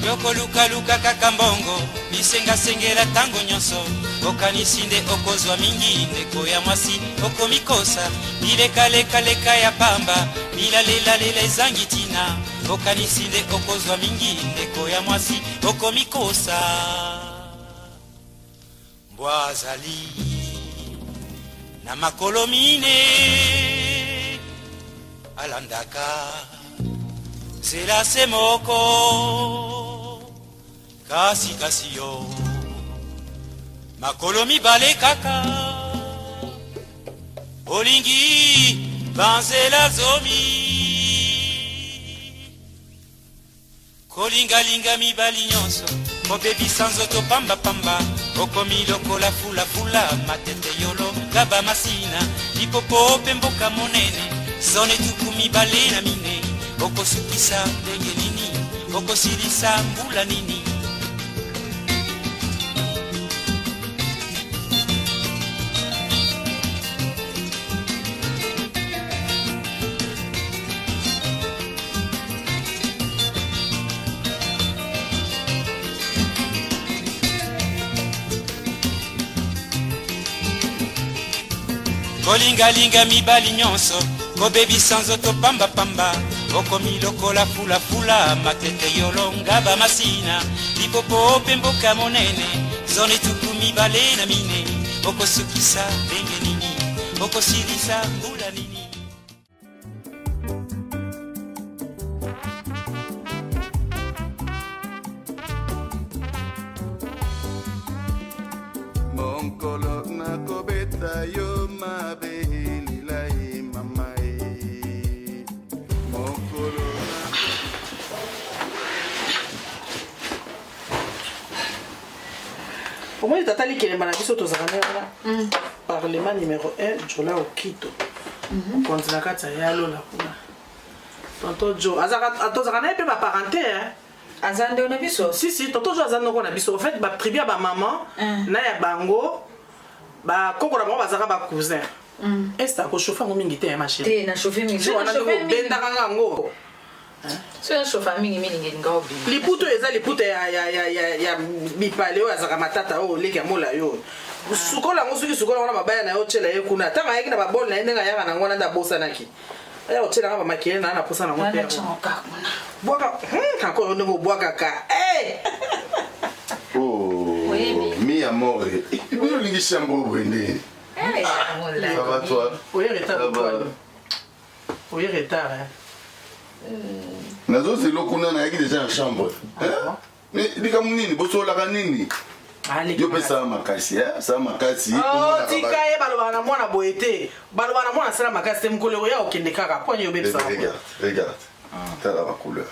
Yoko luka luka kakambongo bisenga sengela tango nyonso okanisinde okozwa mingi ndeko ya mwasi okomikosa bileka leka leka ya pamba bilalela lela ezangi tina okanisinde okozwa mingi ndeko ya mwasi okomikosa mbwazali na makolo mine alandaka zela se moko kasi kasi yo makolo mibale kaka olingi banzela zomi kolingalinga mibali nyonso kobebisa nzoto pambapamba okomi lokola fulafula matete yolo gaba masina lipopo pe mboka monene zone tuku mibale na mine okosukisa ndenge nini okosilisa mbula nini kolingalinga mibali nyonso kobebisa nzoto pambapamba okomi lokola fulafula matete yolonga bamasina lipopo pe mboka monene zone tuku mibale na mine okosukisa ndenge nini okosilisa mbula nini Monkolo na kobeta yo mabe lilai mamae Monkolo Pour moi, tata likelema na biso tozakana wana parlement numéro 1 Jola Okito. Konzi na kati ya lola kuna. Tonto Jo, atozakana pe ba parenté hein. Azande on a biso. Si, tonto Jo azande ko na biso. En fait, ba tribia ba maman na ya bango ba koko na bango bazaka ba cousin. Est-ce ko chauffer ngo mingi te ma chérie. Te na chauffer mingi. Je wana ko benda kanga ngo. So ya chauffer mingi mingi ngao bi. Liputo eza liputo ya bipale oyo azaka matata oyo leki ya mola yo. Sukola ngo soki sukola wana mabaya na yo tshela ye kuna. Tanga yeki na babol na yenga yaka na ngwana nda bosa naki. Aya otshela nga ba makele na posa na ngo pe. Bwaka kako ndongo bwaka ka. Oh, mi amore. Ibu lingi shambo bwende. Ça va toi? Oui, retard. Oui, retard hein. Nazo zelo kuna na yaki déjà en chambre. Hein? Mais dika munini bosola kanini? Yo pesa makasi hein? Ça makasi. Oh, tika ye baloba na mwana boete. Baloba na mwana sala makasi te mkolero ya okende kaka. Pogne yo bepsa. Regarde. T'as la couleur.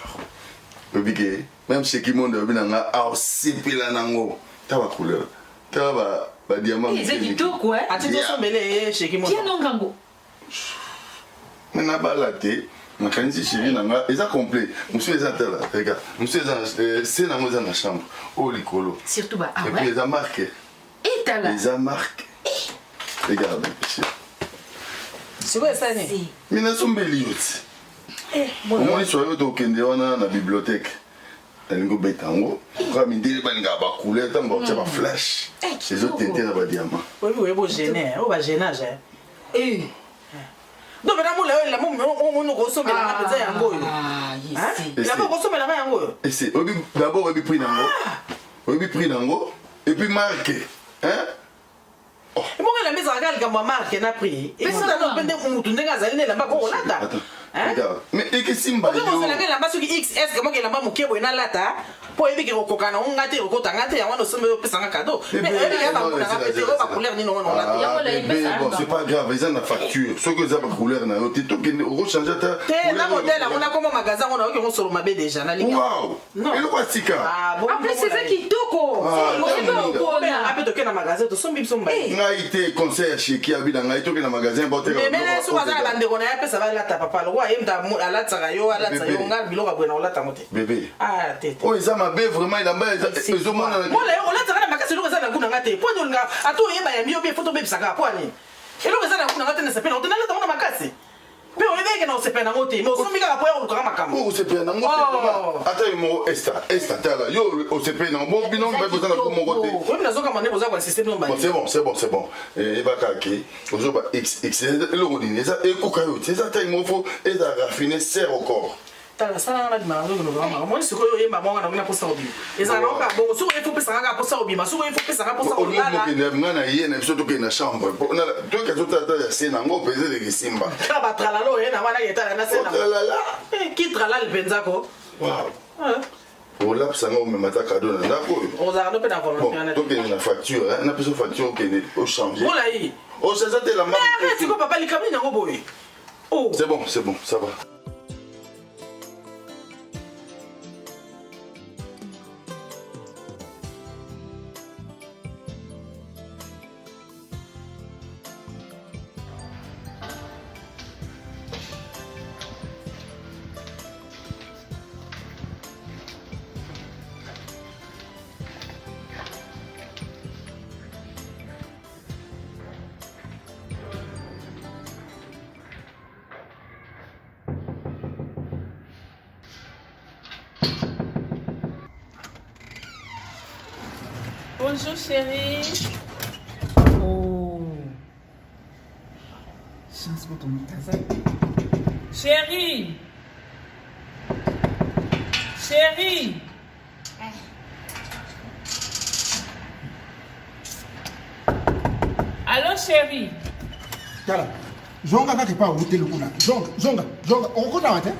Obike, même chez qui monde obinanga a osipila nango. T'as la couleur. T'as ba diamant. C'est du tout quoi. Ati to sombele chez qui monde. Tiens non ngango. Na balate. Makanisi chérie nanga, ils ont complet. Monsieur les là, regarde. Monsieur c'est dans la chambre. Oh likolo. Surtout bah et puis les a marqué. Et t'as là. Les a marqué. Regarde ici. C'est quoi ça né? Mais na sombeli yoti. Bon moi je suis au kende wana na bibliothèque. Talingo betango. Kwa mindele balinga ba couleur tango ba flash. Les autres tintés na ba diamant. Oui, bo gêner, oh ba gênage hein. Non mais là la on ressemble à la yango yo. Ah, ici. La on ressemble à la yango yo. Et c'est d'abord on pris nango. On pris nango et puis marqué. Hein? Et moi la maison regarde comme marqué na prix. Et ça non pende mutu ndenga zali na ba ko lata. Hein? Mais et que simba yo. Comment ça la lamba sur XS comment que lamba mukebo na lata? Po ebi ke kokana ngate okota ngate ya wana sombe pesa nga cadeau. Mais ebi ya ba kuna ngate ba couleur ni non lata. Bon, c'est pas grave, ils ont la facture. Ce que ça ba couleur na yo, tu to que rechanger ta. La modèle on a comme magasin on a que sur mabe déjà na ligne. Wow. Et le quoi tika? Ah bon. En plus c'est ça qui toko. Mais après de que na magasin to sombi somba. Ngai te conseil chez qui habite ngai to que na magasin bote. Mais so za bande ko na pesa ba lata papa lo wa yemda alata yo ngal biloko bwana olata mote. Bébé. Ah tete. Oh ils ont ma belle vraiment il a pas ils ont mon. Moi là olata kana makasi lo za na kuna ngate. Po nga ato yemba ya mio be photo be bisaka po ani. Elo za na kuna ngate na sepela otena lata ona makasi. Mais on est que non c'est pas dans côté mais on mika pour on kama kama on se paye dans côté attends mo esta tala yo on se paye dans bon binon mais besoin pour mon côté oui mais zoka mané besoin quoi système non c'est bon et va kaki on ba x le rodini ça et kokayo c'est ça taille mo faut et ça raffiner serre au corps tala sana na dimaro no vraiment moi ce que yo mama na ngana posa obi eza na ka bon so il faut pesa ngaka posa obi ma so il faut pesa ngaka posa obi la na ngana yena biso to ke na chambre na to ke tota ya sena ngo pese de simba ka ba trala lo yena wana yeta na sena qui trala le benzako wow on l'a ça ngo me mata cadeau na ndako on za no pe na volonté na donc il na facture na peso facture ke au changer ola yi oh c'est ça la maman c'est quoi papa li kamina ngo boy oh c'est bon ça va. Bonjour chérie. Oh. Chance pour ton casa. Chérie. Chérie. Allô chérie. Tala. Zonga kake pa hotel kuna. Zonga. Onkuta wate?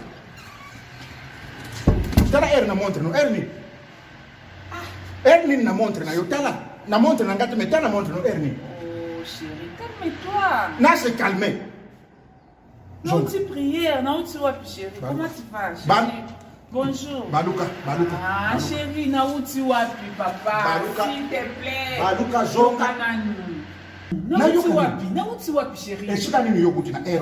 Tala na montre no erni. Ernie na montre na yo tala na montre na ngati meta na montre no Ernie. Oh chérie, calme-toi. Na se calmer. Non tu prière, non tu vois chérie. Comment tu vas chérie? Bonjour. Baluka. Ah chérie, na où tu vois papa? S'il te plaît. Baluka zonga nanu. Na où tu vois chérie?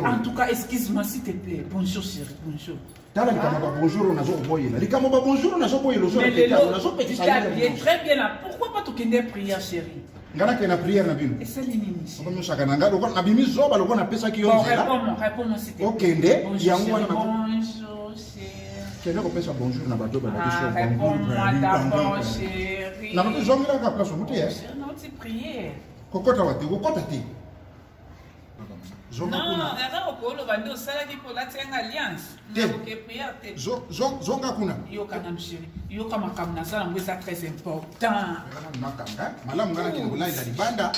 En tout cas, excuse-moi s'il te plaît. Bonjour chérie, bonjour. Tala likamba bonjour on a zo boyela. Likamba bonjour on a zo boyela zo petita. On a zo petit très bien là. Pourquoi pas tourner prière chérie? Ngana ke na prière na bino. Et ça nini? Ko musaka na ngalo ko na bimi zoba lo ko na pesa ki yonzela. Réponds-moi s'il te plaît. Okende yango wana na bonjour chérie. Kende ko pesa bonjour na bato ba la question. Réponds-moi d'abord chérie. Na no zongela ka place muti ya. Non tu prière. Kokota wate kokota ti. Non, era okolo bandi osala ki pola tsenga alliance. Nakoke prière te. Zonga kuna. Yoka na mshiri. Yoka makamna sala ngwesa très important. Malamu ngana kile bulai la libanda.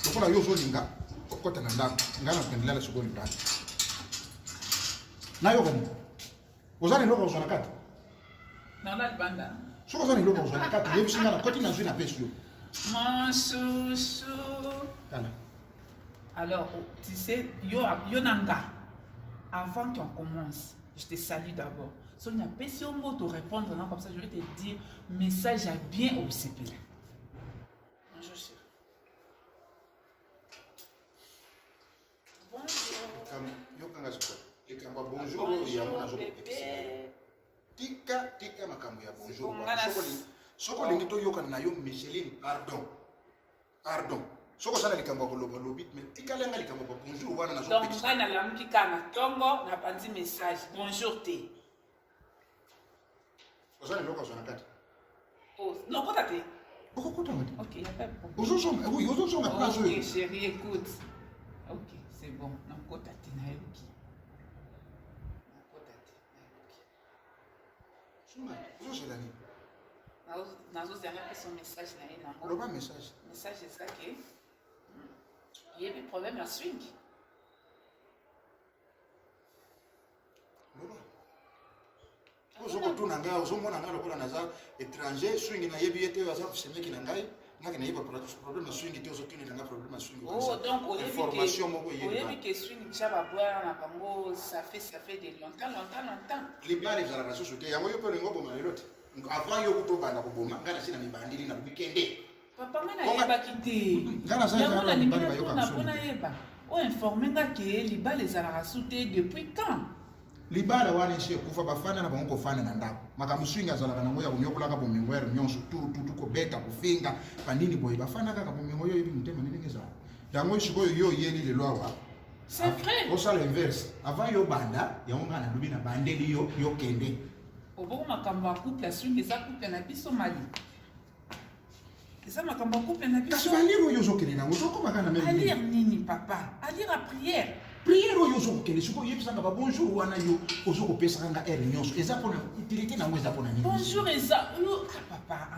Lokola yo zo linga. Kokota na ndako. Ngana kuendelea shughuli ndani. Na yo gani? Ozani loko zona kata. Na la libanda. Soko zani loko zona kata. Yebi singana koti na zina pesi yo. Mon chouchou. Tala. Alors, tu sais, Yonanga, avant qu'on commence, je te salue d'abord. Si on a pas si on mot te répondre, non, comme ça, je vais te dire message à bien observer. Bonjour, chérie. Bonjour. Bonjour, bébé. Tika makambo ya bonjour. Soko lingi to yoka na yo Micheline, pardon. Soko sana likambo ko lobi mais tikalenga likambo ko bonjour wana na zo donc ngana la mukikana tongo na pandi message bonjour te ozana loko zona kati oh non kota te kota ngati OK y a pas de problème ozozonga oui ozozonga place OK chérie écoute OK c'est bon na kota te na yoki na kota te na yoki suma ozozela ni nazo zana son message na ina loba message est ça que il y a des problèmes à swing. Ozoko tuna nga ozomona nga lokola naza étranger swing na yebi ete aza kusemeki na ngai ngaki na yeba problème na swing te ozotuni na nga problème na swing. Oh donc au information moko yebi. Au début que swing chaba boire na bango ça fait de longtemps. Libali za la société yango yo pele ngobo malelote. Avant yo kutobanda koboma ngana sina mibandili na weekend. Papa ngana yeba kité. Ngana sa ngana libali ba yoka so. Na yeba. O informer nga ke libali za la société depuis quand? Libala wana she kufa bafana na bango fana na ndako. Makamuswinga za la ngoya kunyokola ka bomingwero nyonso tu ko beta kufinga panini boy bafana ka bomingo yo ibi mutema nini ngeza. Yango shiko yo yeli le lwa C'est vrai. On sait l'inverse. Avant yo banda, il y a un gars qui a bandé yo kende. Au bon makambo à couple, la swing, ça couple na biso Mali. Ça makambo à couple na biso. Parce que lire yo zo kende na ngo ko makana même. À lire nini papa? À lire la prière. Prière yo zo kende suko yebisa nga bonjour wana yo ozo ko pesa nga air nyonso. Eza pona utilité na ngo eza pona nini? Bonjour Eza. Papa,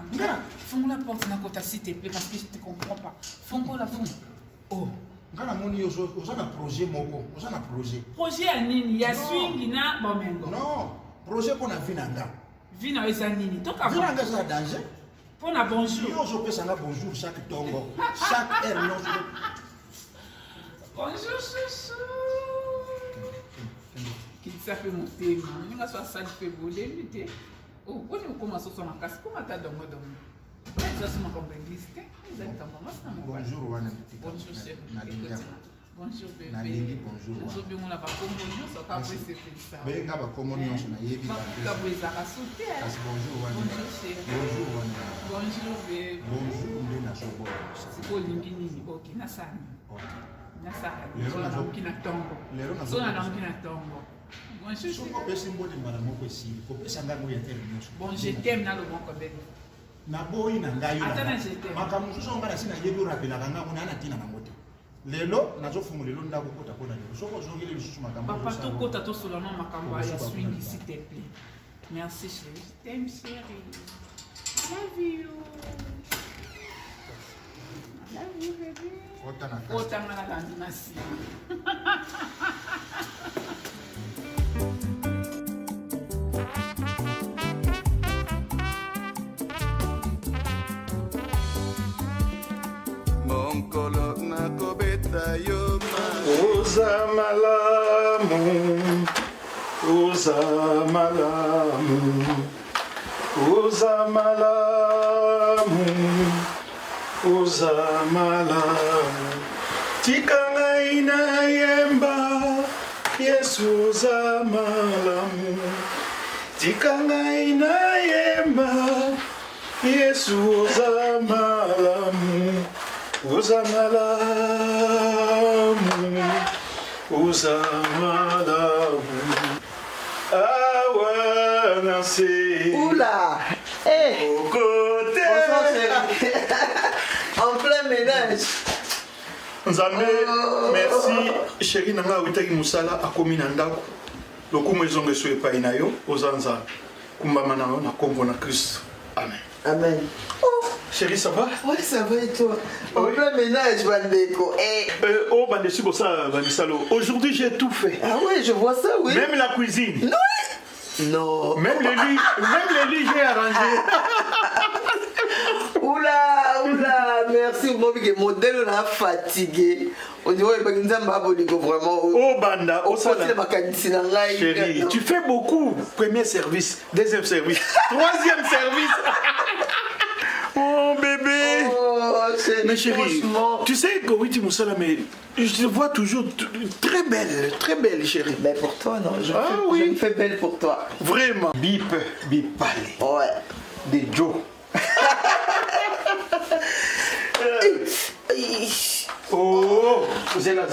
fongo la porte na kota s'il te plaît parce que je te comprends pas. Fongo la fongo. Oh. Ngana moni yo zo na projet moko, oza na projet. Projet à nini? Ya swing na bomengo. Non, projet pour na vie nanga. Vie na eza nini? Toka vie nanga za danger. Pour na bonjour. Yo zo pesa nga bonjour chaque tongo. Chaque heure non. Bonjour chouchou. Qui s'appelle mon thème. On va soit ça fait voler vite. Oh, on est comment ça soit ma casse comment t'as donné. Ça c'est ma compagnie. Bonjour wana. Bonjour chef. Bonjour bébé. Nalingi bonjour. Bonjour bébé, on a pas comme bonjour, ça pas après c'est ça. Ben nga ba comme nyonso na yebi ba. Ka bweza ka sauter. Bonjour wana. Bonjour chef. Bonjour wana. Bonjour bébé. Bonjour nde na sobo. C'est quoi lingi nini? OK, na sana. OK. Na sana. Lero na zo kina tongo. Lero na zo na kina tongo. Bonjour. Soko pesi mbodi mbala moko esi. Ko pesa nga ngo ya tel nyonso. Bon, je t'aime na le bon comme na boyi na ngai yo makambo mosusu nga na sina yebi orapelaka nga mona ana ntina nango te lelo nazofunga lelo ndako kota mpona lelo soko ozongeli lisusu makambo papa tokota tosolana makambo ya swing s'il te plaît. Merci chérie. Je t'aime chérie. Love you. Love you baby. Otanga na landi na si. Monkolo na kobeta yo Uza malamu, uza malamu, uza malamu, uza malamu. Tika ngai na yemba, Yesu uza malamu. Tika ngai na yemba, Yesu uza malamu. Uza malamu, uza malamu. Awa nasi. Oula, eh. Au côté. En plein ménage. Nzambe, merci. Chérie nanga witaki musala akomi na ndako. Lokumu ezonge so epai na yo, ozanza kumbama na yo na kombo na Christ. Amen. Amen. Chérie, ça va? Oui, ça va et toi? En plein ménage, Bandeko. Oh, Bandesi, ça, Bandisalo. Aujourd'hui, j'ai tout fait. Ah ouais, je vois ça, oui. Même la cuisine. Non. Non. Même les lits, j'ai arrangé. Oula, merci. Moi, le modèle, on a fatigué. On dirait que vraiment. Oh, Banda, oh, ça. Chérie, tu fais beaucoup. Premier service, deuxième service, troisième service. Oh bébé! Oh, mais chérie, tu sais que oui, Moussala, mais je te vois toujours très belle chérie. Ben pour toi, non? Je me fais belle pour toi. Vraiment. Bipale. Ouais. Des Joe. Oh! Zela.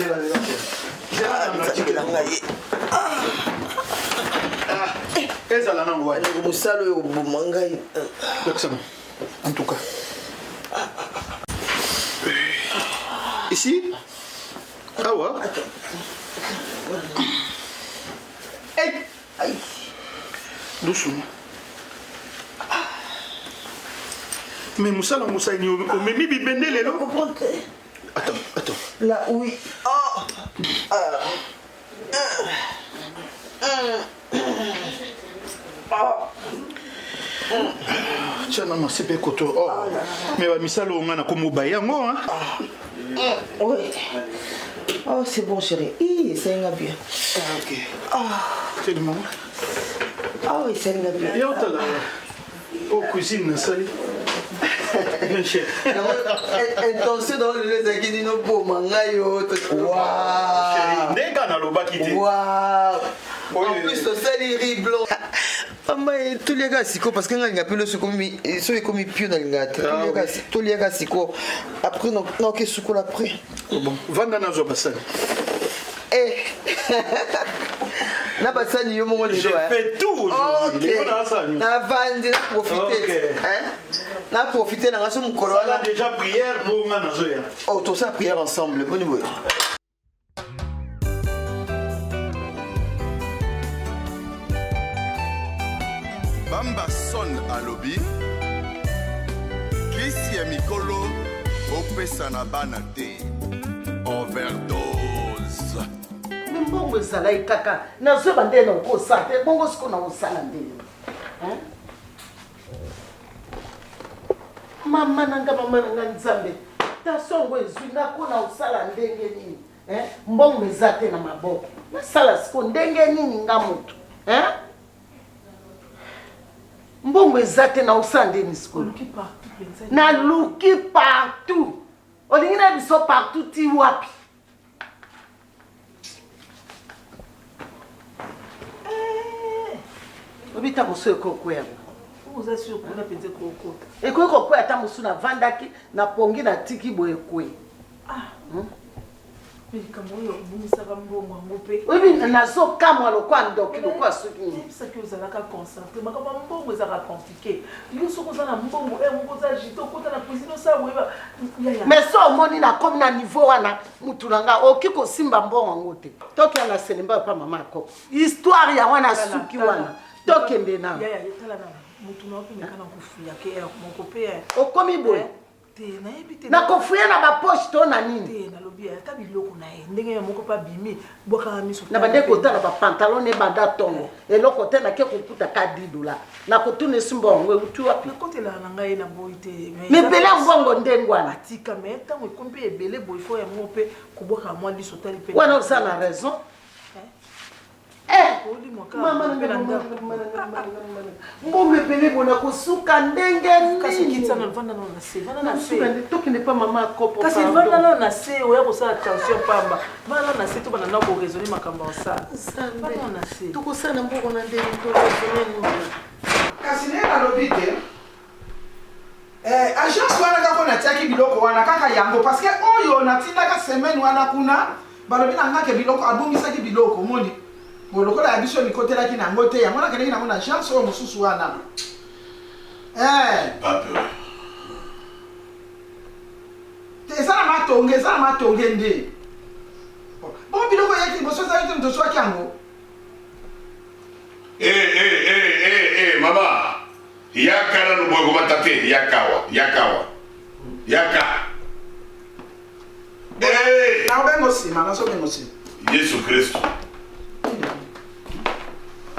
Ezala na ngwa. Musalo yo bumangai. En tout cas. Ici? Ah ouais? Aïe. Doucement. Mais Moussa, il y bibende les lots. Attends. Là, oui. Oh. Tiens, non, c'est pas coton. Oh. Mais misalo on a comme bayango hein. Oui. Oh, c'est bon chérie. C'est un bien. OK. C'est le moment. Ah oui, c'est un bien. Et on t'a là. Oh, cuisine sali. Intention dans le zakini no po mangayo. Waouh. Chérie, nega na lobaki te. Waouh. En plus, c'est les riz blancs. Mais tous les gars, c'est quoi? Parce que nous avons plus de comme pieux dans le gâteau. Tous les gars, c'est quoi? Après, non, qu'est-ce qu'on après? Bon, vanda na zo basali. Eh. Na basani yo mongo Je fais tout aujourd'hui. Na vandi na profiter. Hein? Na profiter na ngaso mukolo wana déjà prière pour nga nazoya. Oh, tout ça prière ensemble. Bonne nuit. Bamba son alobi. Kisi ya mikolo opesa na bana te. Overdose. Mbongo ezala kaka nazoba nde na okosala te bongo siko na osala nde mama nanga nzambe tasongo ezwi ngako na osala ndenge nini mbongo eza te na maboko nasala siko ndenge nini nga moto mbongo eza te na osala ndeni siko naluki partout olingi na biso partout ti wapi obita mosu ekokwea oza si okuna penze kokota ekoki kokwea ata mosu navandaki napongi natiki boye ekwe likambo oyo obumisaka mbongo yango mpe oyebi nazokamwa lokwa ndoki lokwa soki ebisaki ozalaka concentre makambo ya mbongo ezalaka compliqué yo soki oza na mbongo moko oza jite okota na cuisine osala boyeba mais so omoni nakomi na niveau wana mutu na nga oki kosimba mbongo yango te tokianga selemba pa mama akoko histoire ya wana suki wana tokende na mutu na opimeka na kofuya ke moko mpe okomi boye nakofuya na bapoche to na nini nalobi ata biloko na ye ndenge ya moko mpe abimi bwakaka miso na bande kotala bapantalon ebanda ntongo eloko te nake kokuta ka $10 nakotuna esimba yango euti wapi ekotelaka na ngai na boyi te mepele mbongo ndenge wana atika me ntango ekomi mpe ebele boye fo yango mpe kobwaka mwa liso tali mpe wana oza na raison mbongo epele bona kosuka ndenge tokende pa mama akopo kasi vandana na se oya kosala tension pamba vana na se to banana koresone makambo osala tokosala mbongo na ndenge toresone kasi naye nalobi te agence wana kaka natiaki biloko wana kaka yango parce que oyo natindaka semaine wana kuna balobi na ngake biloko abomisaki biloko moni bolokola ya biso likotelaki nango te yango nakendeki nango na agence oyo mosusu wana eza na matonge nde bongo biloko yaki liboso ezali te tozwaki yango mama yaka nanu boye komata te yaka naobengo nsima nazobengo nsima yesu kristo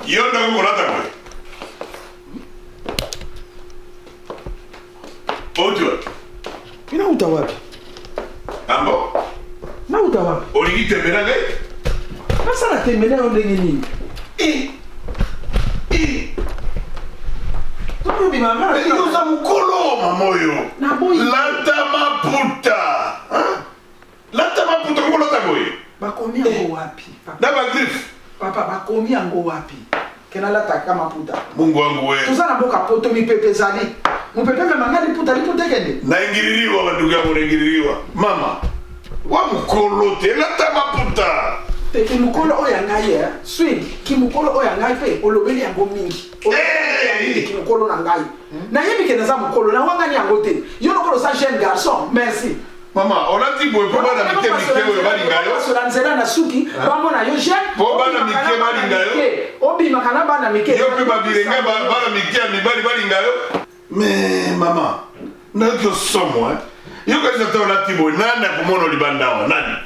yo ndako kolata boye otwa inauta wapi ambo nauta wapi olingi tembela ngai nasala tembela yo ndenge nini toyoza mokolo mama oyo lata maputa kokolata boye bakomi yango wapi na bagrife papa bakomi yango wapi kenalataka maputa mungu wangu we toza na mboka poto mipepe ezali mopepe memanga liputa ekende naingililiwa bandugu yangu naingililiwa mama wa mokolo te lata maputa te mokolo oyo ya ngai swing kimokolo oyo ya ngai mpe olobeli yango mingi kimokolo na ngai nayebi ke naza mokolo nawangani yango te yo lokolo oza jeune garçon merci mama olati boye po bana mike oyo balinga yo osola nzela na suki bamona yo jeune po bana mike balinga yo obimaka na bana mike yo mpe babilenga bana mike ya mibali balinga yo me mama nayoki osomo yo kasi ata olati boye nani akomona olibanda awa nani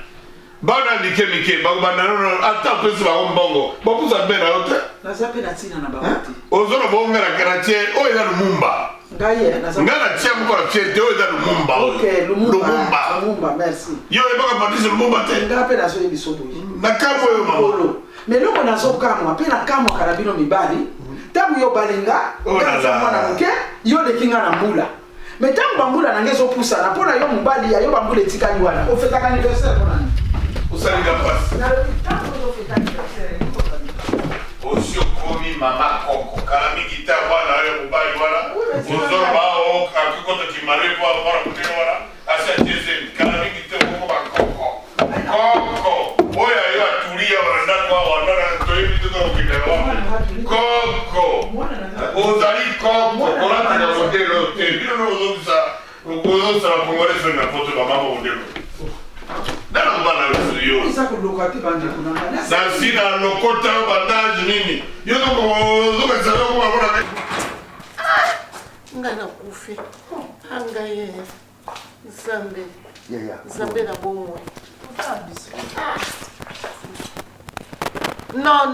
bana mike bakobanda nono ata opesi bango mbongo bapusa mpe na yo te naza mpe na ntina na bango te ozona bonga na karatier oyo eza lumumba nga na tia moko na tie te oyo eza lumumba merci yo ebaka patrice lumumba te nga mpe nazoyebi so boye na kamwa oyo mama meloko nazokamwa mpe nakamwaka na bino mibali ntango yo balinga mwana moke yo leki nga na mbula me ntango bambula nange ezopusana mpo na yo mobali ya yo bambula etikali wana ofetaka anniversaire mpona osalinga mpasi osi okomi mama koko kala mingi te wana oyo mobali wana ozoloba akikoto kimare po mpona kotene wana asi atiesembi kala mingi te okoko bakoko oyo ayo okozosala congolais soki na poto bamama modelo nana kobana yo nasi na lokota bandage nini yo ozokatisa yokomabona ngai nakufi angaye nzambe na bomoi non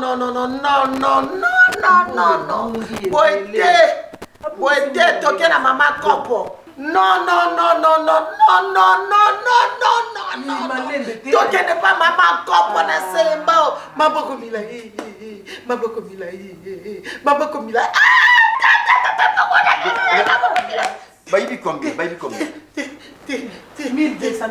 boete toke na mama kopo non tokende pa mama kopo na selembao maboko mila Baby combien? 1200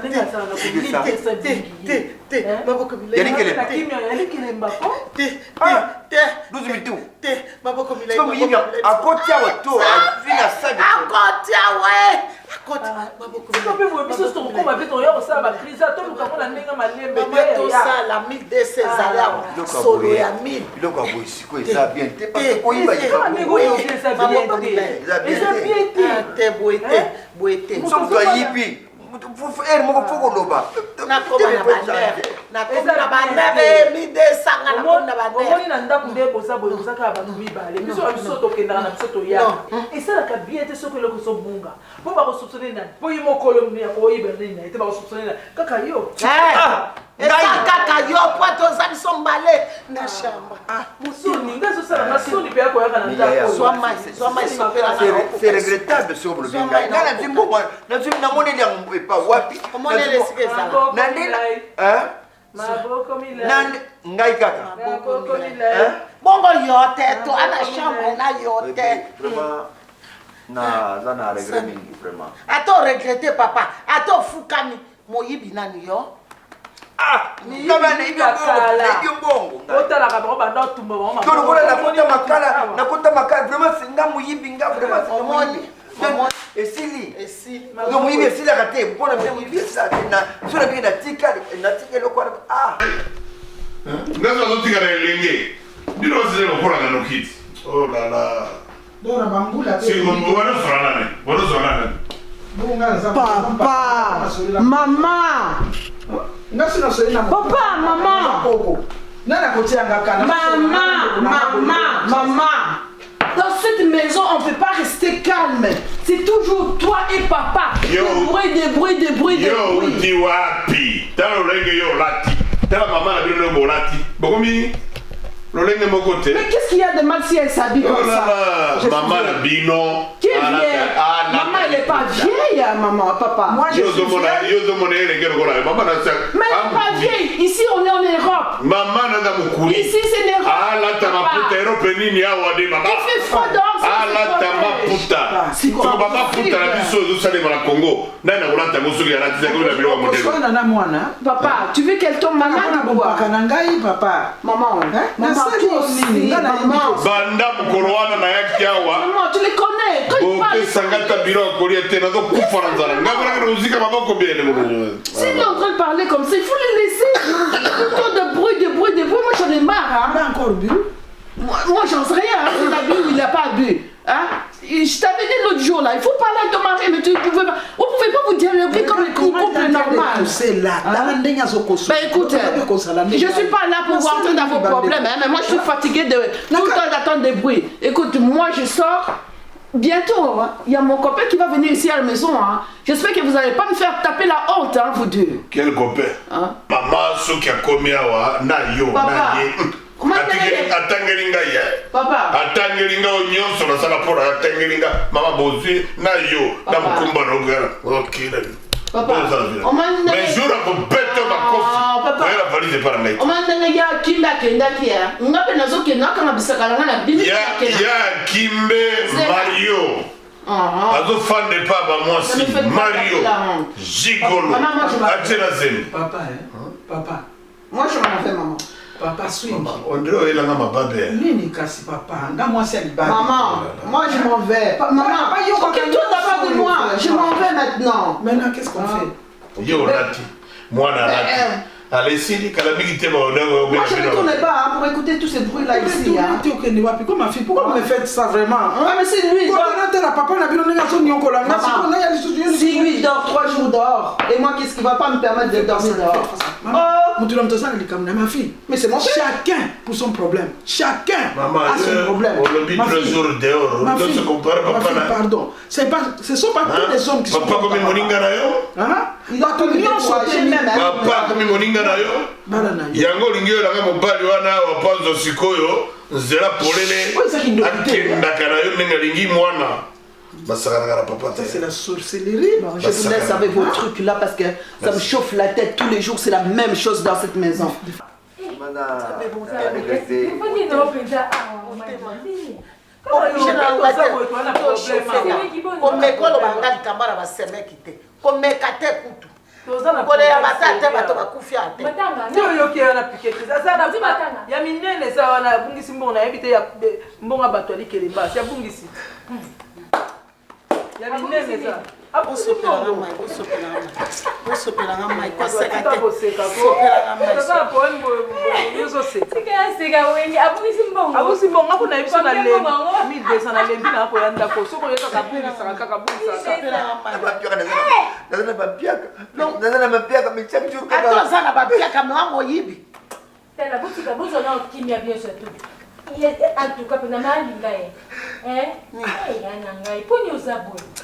c'est regrettable sobre le binga. Ngai kaka. Bongo yote to ana chambre na yote. Vraiment na regret mingi vraiment. Ato regretter papa, ato fukami moyibi nani yo. Ni yaba na ibyo bongo. Otala ka ba banda tumba ba mama. Kolo kola na kota makala vraiment singa moyibi nga vraiment omoni. Esili. No moyibi esili akate mpona moyibi esili na sura bi na tika lokwa ngazo zotika na elenge bino zile lokola na nokiti oh la la dona bambula si ngombo wana sorana papa mama ngasi na solina papa mama nana kotianga kana maman. Dans cette maison, on ne peut pas rester calme. C'est toujours toi et papa. Des bruits. Yo, uti wapi. Tala lolenge yo lati. Tala maman na bino ngo lati. Bokomi lolenge mokote. Mais qu'est-ce qu'il y a de mal si elle s'habille comme ça? Maman na bino. Qui est vieille? Maman, elle n'est pas vieille, maman, papa. Moi, je suis vieille. Mais elle n'est pas vieille. Ici, on est en Europe. Maman na mukuli. Ici, c'est l'Europe. Ah, là, t'as ma puta Europe nini awade maman. Il fait froid dehors. Ah, là, t'as ma puta. Si tu papa puta la biso zo sale na Congo. Nana ulata musuki ala tisa kwa bilo modelo. Papa, tu veux qu'elle tombe malade ou quoi? Papa. Maman, maman, toi aussi. Maman. Banda mukoroana na yaki awa. Maman, tu les connais. Quand ils parlent. Sangata biro kolia tena do kufara nzala. Ngabara rozika maboko bien le. S'il est en train de parler comme ça, il faut les laisser. Plutôt de bruit. Moi, j'en ai marre. Il a encore bu? Moi, j'en sais rien. Il a bu ou il n'a pas bu. Hein? Je t'avais dit l'autre jour, là, il faut parler à ton mari, mais tu ne pouvez pas. Vous ne pouvez pas vous dialoguer comme un couple normal. Ben écoute, je ne suis pas là pour voir tout dans vos problèmes, hein, mais moi, je suis fatiguée de tout le temps d'attendre des bruits. Écoute, moi, je sors. Bientôt, hein, il y a mon copain qui va venir ici à la maison. Hein. J'espère que vous n'allez pas me faire taper la honte, hein, vous deux. Quel copain? Hein? Maman, ce qui a commis à na yo, papa. na ye. Atangelinga ya. Papa. Atangelinga onyonso na sala pora atangelinga mama bozi na yo na mukumba rogara. OK là. Papa. Mais jour à beto makofi. Papa. La valise par là. On m'a donné ya kimba kenda kia. Ngape nazo kena kana bisaka na bini ya Kimbe Mario. Azo fan de papa moi si Mario. Gigolo. Atena zen. Papa papa. Moi je m'en fais maman. Papa swing. On dirait il a ma babe. Nini kasi papa. Nga moi c'est libéré. Maman, moi je m'en vais. Maman, occupe-toi d'abord de moi. Je m'en vais maintenant. Maintenant qu'est-ce qu'on fait? Yo lati. Moi na lati. Allez, si Kalabigi te moi je ne tourne pas pour écouter tous ces bruits là ici. Pourquoi ma fille, pourquoi vous me faites ça vraiment? Ah mais c'est lui. Papa n'a bien donné son nyonkola. Si tu vas pas me permettre de dormir dehors. Ma fille, mais c'est mon chacun pour son problème. Chacun a son problème. Ma fille, ma fille, pardon. Ce sont pas tous les hommes qui sont papa comme moninga na yo. Il doit tout sauter même. Papa comme moninga na yo. Yango lingi yo langa mobali wana wa panzo sikoyo nzela polele akendaka na yo ndenge lingi mwana. C'est la sorcellerie. Bon, je vous laisse avec vos trucs là parce que ça me chauffe la tête tous les jours. C'est la même chose dans cette maison.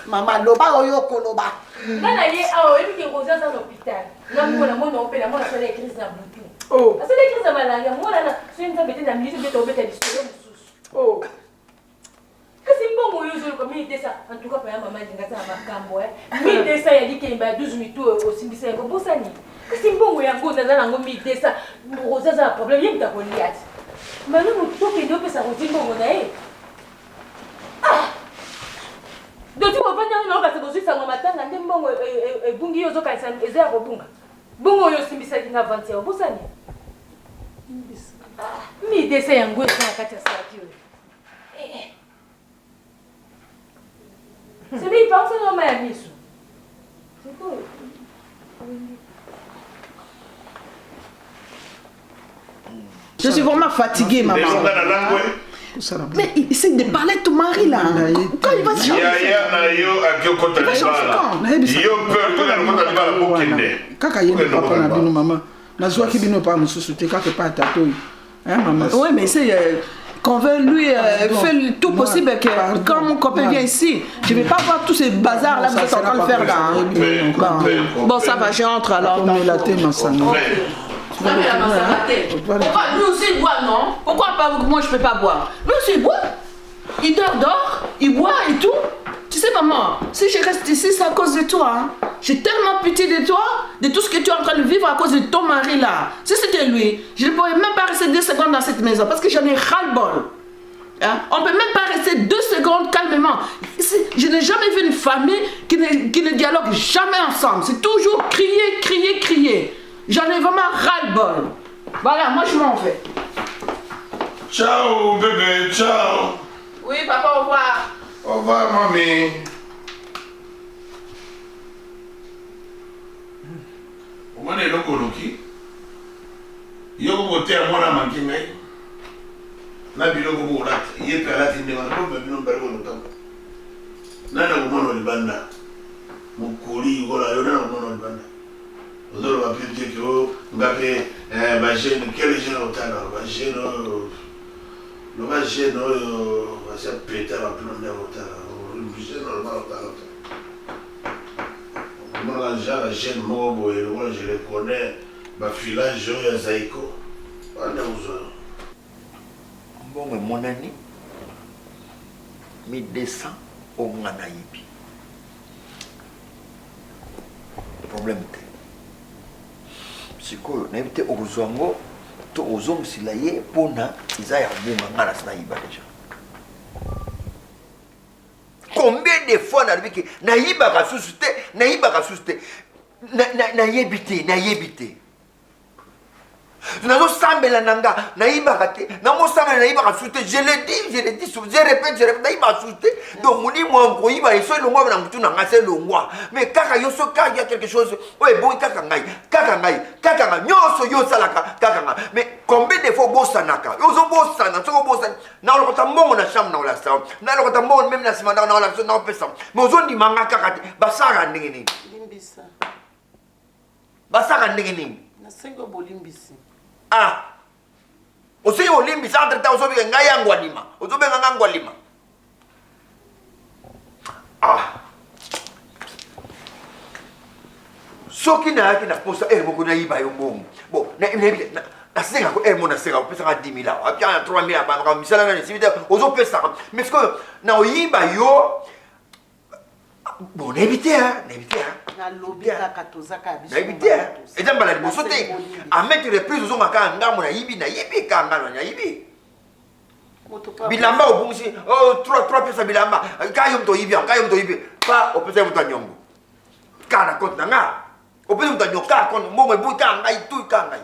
Maman, loba oyo koloba. Nana ye awo ebi ke koza za l'hôpital. Na mona mona opela mona sala crise na butu. Oh. Asala crise na malanga mona na senta bete na milice bete obeta discours mususu. Oh. Kasi mbongo yo zo ko mi desa en tout cas pa ya mama dinga za makambo mi desa ya dike mba 12 mitu osimbisa ngo bosani. Kasi mbongo ya ngo za nango mi desa ngoza za problème yimta ko liati. Manu mutu ke ndo pesa ko zimbongo na e. Ah. Donc tu vas pas dire non parce que je suis en matin ngande mbongo bungi yo zo kanisa eza ya kobunga. Bungo yo simbisa kinga 20 ya bosani. Mi desa yango eza kati ya saki yo. C'est lui pense non mais miso. C'est tout. Je suis vraiment fatiguée, maman. Mais essaye de parler à ton mari là. Quand il va changer. Oui, mais c'est qu'on veut lui faire tout possible que quand mon copain vient ici, je ne vais pas voir tous ces bazars là que vous êtes en train de faire là. Bon, ça va, j'entre alors. Pourquoi lui aussi il boit, non? Pourquoi pas moi je peux pas boire? Lui aussi il boit. Il dort, il boit et tout. Tu sais maman, si je reste ici c'est à cause de toi. Hein. J'ai tellement pitié de toi, de tout ce que tu es en train de vivre à cause de ton mari là. Si c'était lui, je ne pourrais même pas rester 2 secondes dans cette maison parce que j'en ai ras-le-bol. Hein? On ne peut même pas rester 2 secondes calmement. Je n'ai jamais vu une famille qui ne dialogue jamais ensemble. C'est toujours crier, crier, crier. J'en ai vraiment ras-le-bol. Voilà, moi je m'en vais. Ciao bébé, ciao. Oui papa, au revoir. Au revoir mamie. Omwana eloko oloki yo kokoteya mwana manki ngai na biloko bokolata ye mpe alati ndenge wana mpe bino mbali konotanga nani akomona olibanda mokoli kola yo nani akomona olibanda ozoloba mpe teke o nga mpe bagene kele gene otala bagene oyo loba gene oyo basi apeta baplonde otala gene oloba otala omonaka genre gene moko boye lokola je le connais bafilage oyo ya zaiko wana ozwa mbongo emonani 1200 onga nayibi problème te sikoyo nayebi te okozwa yango to ozomisila ye mpona eza ya mbonga nga nasi nayiba deja combien de fois nalobi ke nayibaka susu te nayebi te nazosambela na nga nayibaka te namosambela nayibaka susu te je le dis je répète nayibaka susu te donc molimo ya koyiba eso elongwa na mutu na nga se elongwa mais kaka yo so kaka ya quelque chose oyo ebongi kaka ngai nyonso yo osalaka kaka ngai mais combien de fois obosanaka ozobosana soki obosani naolokota mbongo na chambre naolakisa nalokota mbongo meme na nsima ndako naolakisa naopesa mais ozondimanga kaka te basalaka ndenge nini basaka ndenge nini nasengo bolimbisi ah osengi olimbisa entre-temps ozobika ngai yango alima ozobenga ngango alima soki nayaki na posa moko nayiba yo mbongo bon nasengako mo nasengaka opesaka 10 000 awa apia 3 000 abamaka misala nani simite ozopesaka mais sikoyo na oyiba yo bon nayebi te nayebi te eza mbala liboso te amete reprise ozongaka ngambo nayibi ka ngano nayibi bilamba obungisi 3 pesa bilamba ka yo moto oyibi pa opesa yo moto anyongo ka na konte na nga opesa moto anyongo ka konte mbongo ebuki ka ngai tu ka ngai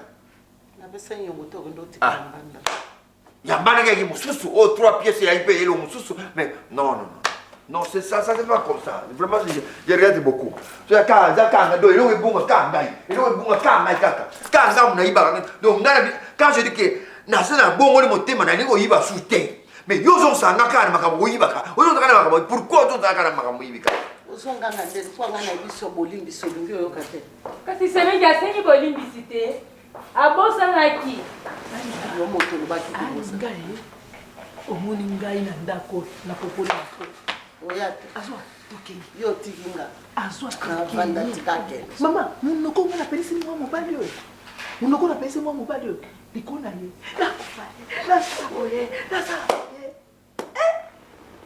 yambana kaki mosusu 3 pièces ya ipe yelo mosusu mais non c'est ça c'est pas comme ça vraiment je regrette beaucoup so ya ka do elo ebunga ka ngai kaka ngamu na iba donc ngana quand je dis que na sena bongo le motema na ningo yiba soute mais yo zo sanga ka na makambo yibaka ozo taka na makambo pourquoi ozo taka na makambo yibika ozonga ngande kwa ngana biso bolimbiso lingi oyo kate kasi semengi asengi bolimbisi te abosangaki yo moto lobaki ngai omoni ngai na ndako na popola oyate azwa toke yo tikinga azwa na vanda tikake mama munoko ngana pelisi mwa mobali oyo munoko na pelisi mwa mobali oyo likona ye nasaboye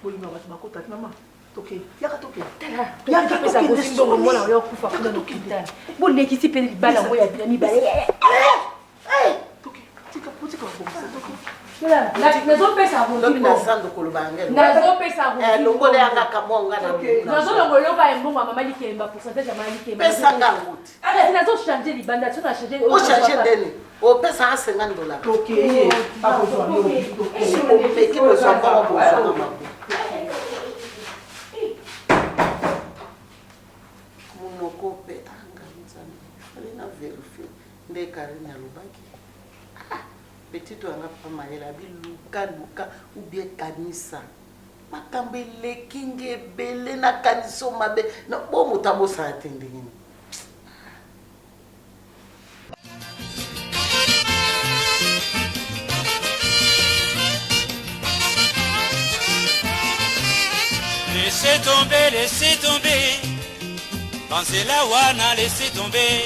bolinga bato bakota mama toke yaka toke yaka pesa kosingo mona oyo kufa kuna no kitana bolekisi pe libala ngo ya bilami bale toke tika putika bomsa toke nazopesa longole yanga kamonga nazolongoloka embongo ya mama likemba pourcentage ya mama likemba pesanga nguti nazochange libanda so nachange ochange ndeni opesa $50 toke opeki bozwanga bozwanga mabu munoko pe angamizana alina verifie nde Karine alobaki petit oanga papa mayela biluka ubie kanisa makambo eleki nge ebele na kanisa mabe na bo moto abosala te ndenge nini Laissez tomber, pensez la wana, laissez tomber,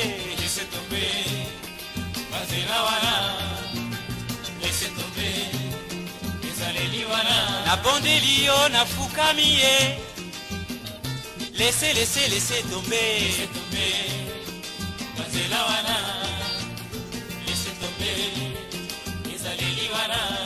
pensez la wana, laissez tomber, ezaleli wana, na bondelio na fukamiye, laissez tomber, pensez la wana, laissez tomber, ezaleli wana.